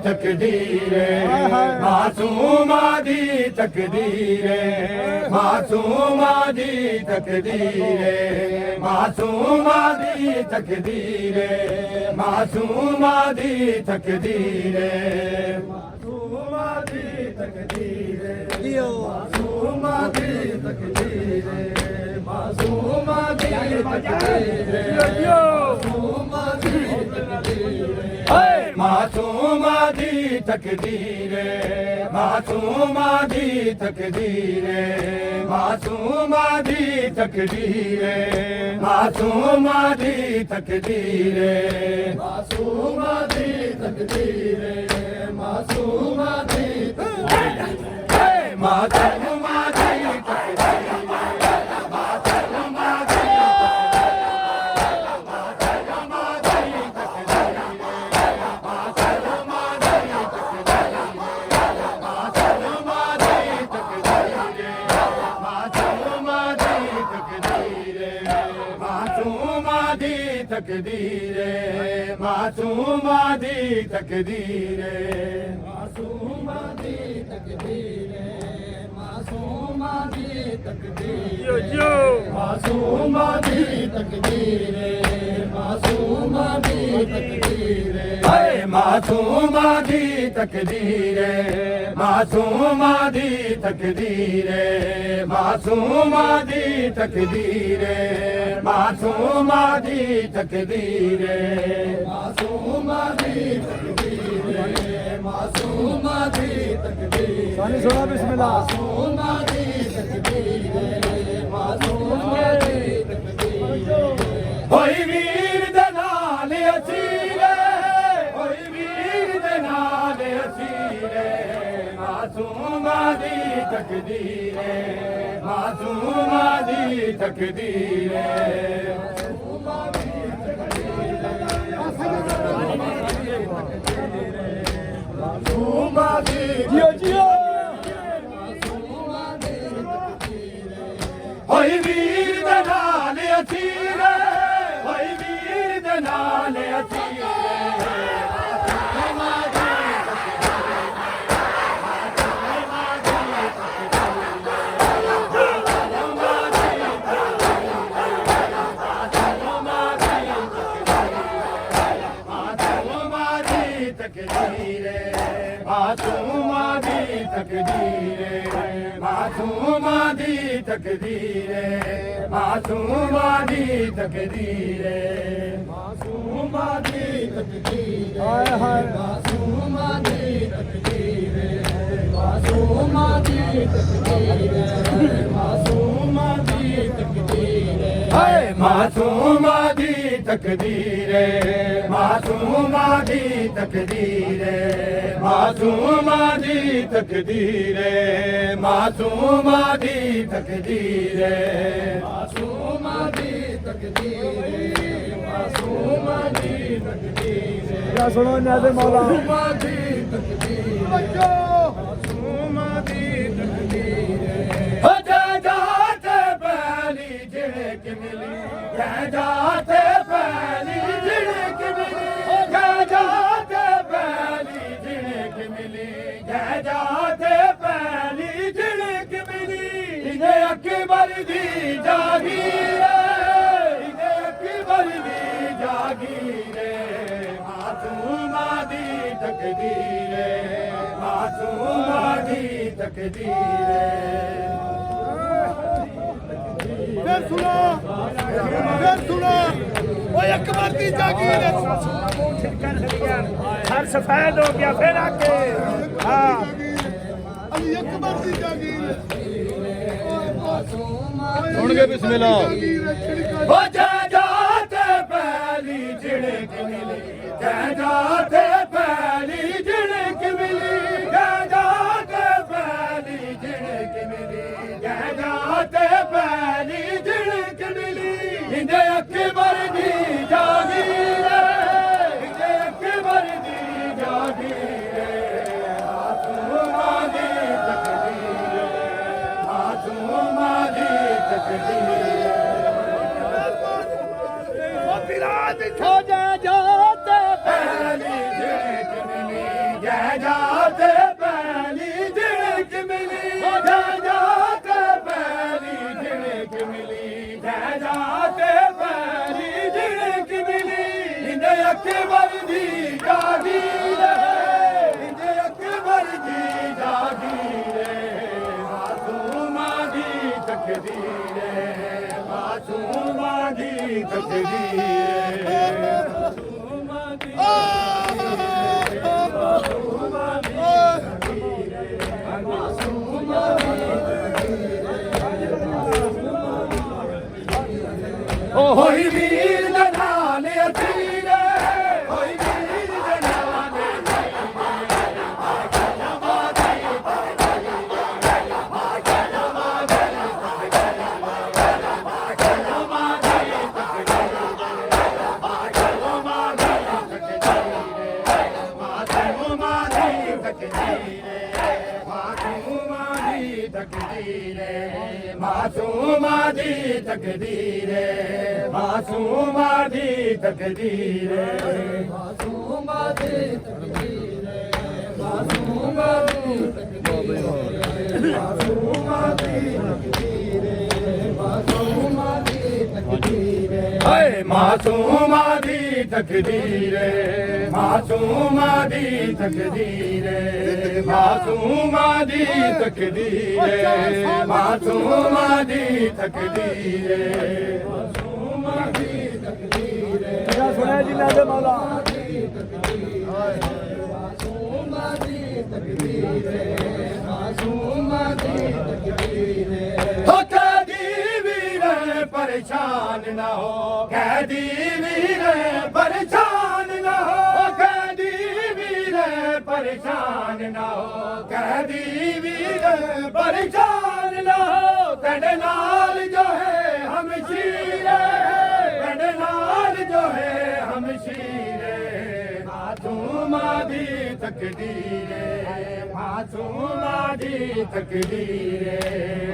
तकदीर मासूमा दी तकदीर मासूमा दी तकदीर मासूमा दी तकदीर मासूमा दी तकदीर मासूमा दी तकदीर मासूमा दी तकदीर मासूमा दी मासूमा दी तकदीर मासूमा दी तकदीर मासूमा दी तकदीर मासूमा दी तकदीर मासूमा दी तकदीर मासूमा दी मासूमा दी तकदीर मासूमा दी तकदीर मासूमा दी तकदीर मासूमा दी तकदीर मासूमा दी तकदीर मासूमा दी तकदीर मासूमा दी तकदीर मासूमा दी तकदीर मासूमा दी तकदीर मासूमा दी तकदीर मासूमा दी तकदीर मासूमा दी तकदीर सुना बिस्मिल्लाह मासूमा दी तकदीर मासूमा दी तकदीर होई वीर दे नाल असीरे होई वीर दे नाल असीरे मासूमा दी तकदीर मासूमा दी तकदीर जियो जियो होई वीर दे नाल असीरे होई वीर दे नाल असीरे मासूमा दी तकदीर मासूमा दी तकदीर मासूमा दी तकदीर मासूमा दी तकदीर मासूमा दी तकदीर मासूमा दी तकदीर मासूमा दी तकदीर मासूमा दी तकदीर मासूमा दी तकदीर मासूमा दी तकदीर मासूमा दी तकदीर मासूमा दी तकदीर मासूमा दी तकदीर क्या सुनो नाज़े मौला मासूमा दी तकदीर मासूमा दी तकदीर जात पहली जिड़क मिली जात पहली जिड़क मिली जात पहली जिड़क मिली जात पहली जिड़क मिली इन्हें अकबर दी जागीर इन्हें अकबर दी जागीर मासूमा दी तकदीर मासूमा दी तकदीर फिर सुनो वो अकबर की जागीर हर सफेद हो गया फिर आके हाँ अली अकबर की जागीर सुन के बिस्मिल्लाह हो जात पहली जिड़क मिली जात पहली जिड़क मिली जात पहली जिड़क मिली जात पहली जिड़क मिली इन्हें अकबर दी जागीर इन्हें अकबर दी जागीर मासूमा दी तकदीर मासूमा दी तकदीर हो जा जात पहली जिड़क मिली दी जागीर इंज अकबर दी जागीर मासूमा दी तकदीर मासूमा दी तकदीर होई वीर दे नाल असीर होई वीर दे नाल मासूमा दी तकदीर मासूमा दी तकदीर मासूमा दी तकदीर मासूमा दी तकदीर मासूमा दी तकदीर मासूमा दी तकदीर हाय मासूमा दी तकदीर मासूमा दी तकदीर मासूमा दी तकदीर मासूमा दी तकदीर मासूमा दी तकदीर सुना जी नाज़ मौला मासूमा दी तकदीर मासूमा दी तकदीर हो कैदी वीर परेशान ना हो कैदी वीर परेशान ना हो कैदी वीर परेशान ना हो कैदी वीर परेशान ना हो तेरे नाल जो है हम शीरे तेरे नाल जो है हम शीरे मासूमा दी तकदीर मासूमा दी तकदीर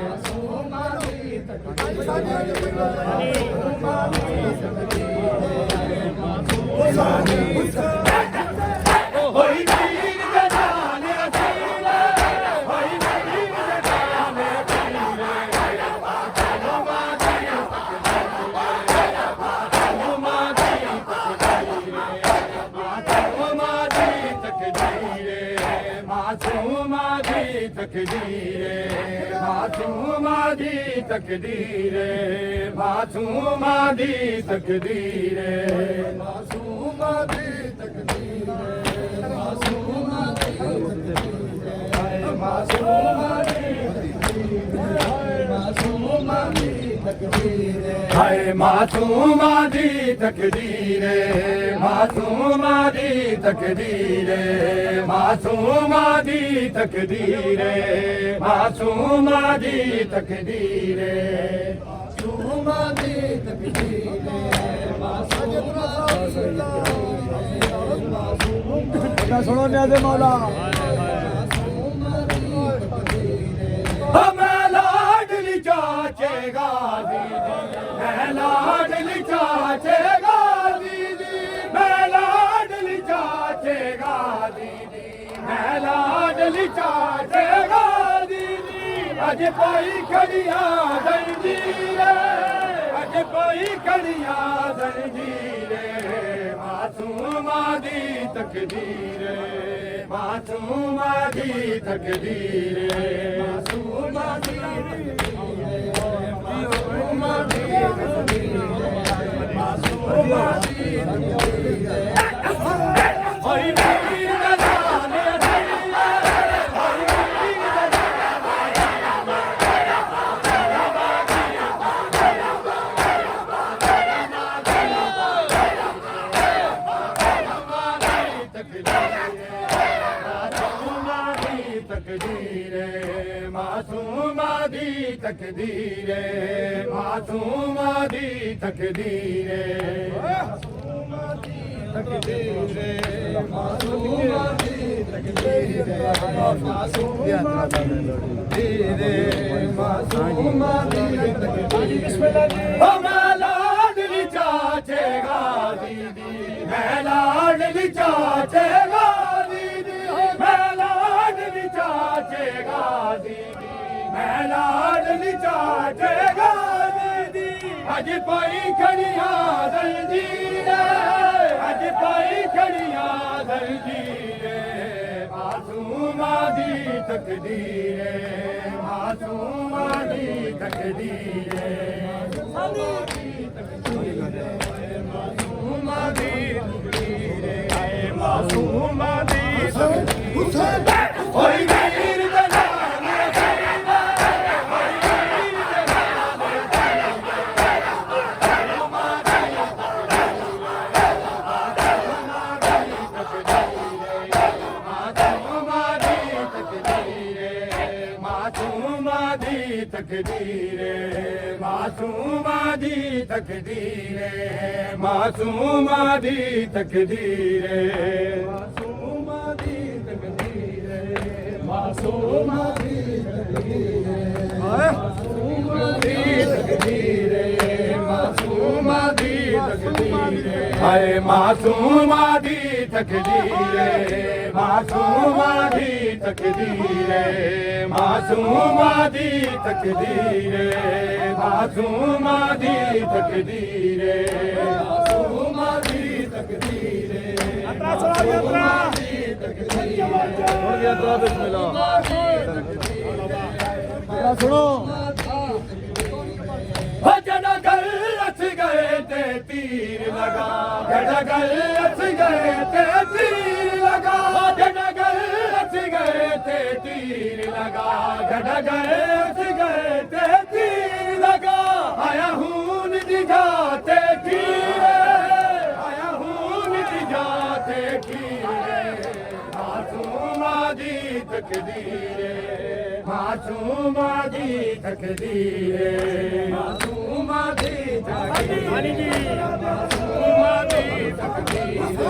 मासूमा दी तकदीर होई वीर दे नाल असीर होई वीर दे नाल असीर मासूमा दी तकदीर मासूमा दी तकदीर मासूमा दी तकदीर मासूमा दी तकदीर मासूमा दी तकदीर मासूमा दी मासूमा दी मासूमा दी तकदीर हाय मासूमा दी तकदीर मासूमा दी तकदीर मासूमा दी तकदीर मासूमा दी तकदीर मासूमा दी तकदीर मासूमा सुनो नियाज़ मौला मैं लाडली चाचेगा दीदी मैं लाडली चाचेगा दीदी मैं लाडली चाचेगा दीदी मैं लाडली चाचेगा दीदी अज कोई खड़िया जंजीरे अज कोई खड़िया जंजीरे मासूमा दी तकदीर मासूमा दी तकदीर मासूमा दी मासूमा दी मासूमा दी होई वीर दे नाल असीर होई वीर दे तकदीर मासूमा दी तकदीर मासूमा दी तकदीर मासूमा दी तकदीर मासूमा दी तकदीर मासूमा दी तकदीर ओ मैं लाडली चाचेगा दीदी मैं लाडली चाचेगा दीदी मैं लाडली चाचेगा दीदी मैं लाडली चाचेगा दीदी अज पाई खड़िया जंजीर अज पाई जड़ियां जंजीरे मासूमा दी तकदीरे मासूमा दी तकदीरे मासूमा दी तकदीरे मासूमा दी तकदीरे होई वीर दे नाल असीरा होई वीर दे नाल मासूमा दी तकदीरे मासूमा दी तकदीरे मासूमा दी तकदीरे मासूमा दी तकदीरे मासूमा दी तकदीरे मासूमा दी तकदीरे मासूमा दी तकदीरे हाय मासूमा दी तकदीरे मासूमा दी तकदीरे मासूमा दी तकदीरे मासूमा दी तकदीरे मासूमा दी तकदीरे यात्रा सुनो जड़ा गल अस गए ते तीर लगा जड़ा गल अस गए ते तीर लगा जड़ा गल अस गए ते तीर लगा जड़ा गए अस गए ते तीर लगा आया खून दी जाते कीरे आया खून दी जाते कीरे मासूमा दी तकदीरे मासूमा दी तकदीरे मासूमा दी तकदीरे मासूमा दी तकदीरे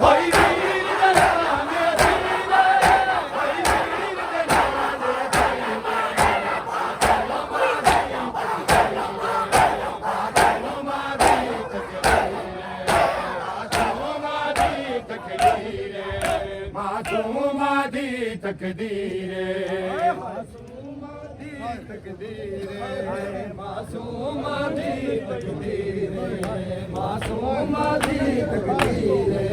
होई वीर दे नाल असीरा होई वीर दे नाल मासूमा दी तकदीरे मासूमा दी तकदीरे मासूमा दी तकदीरे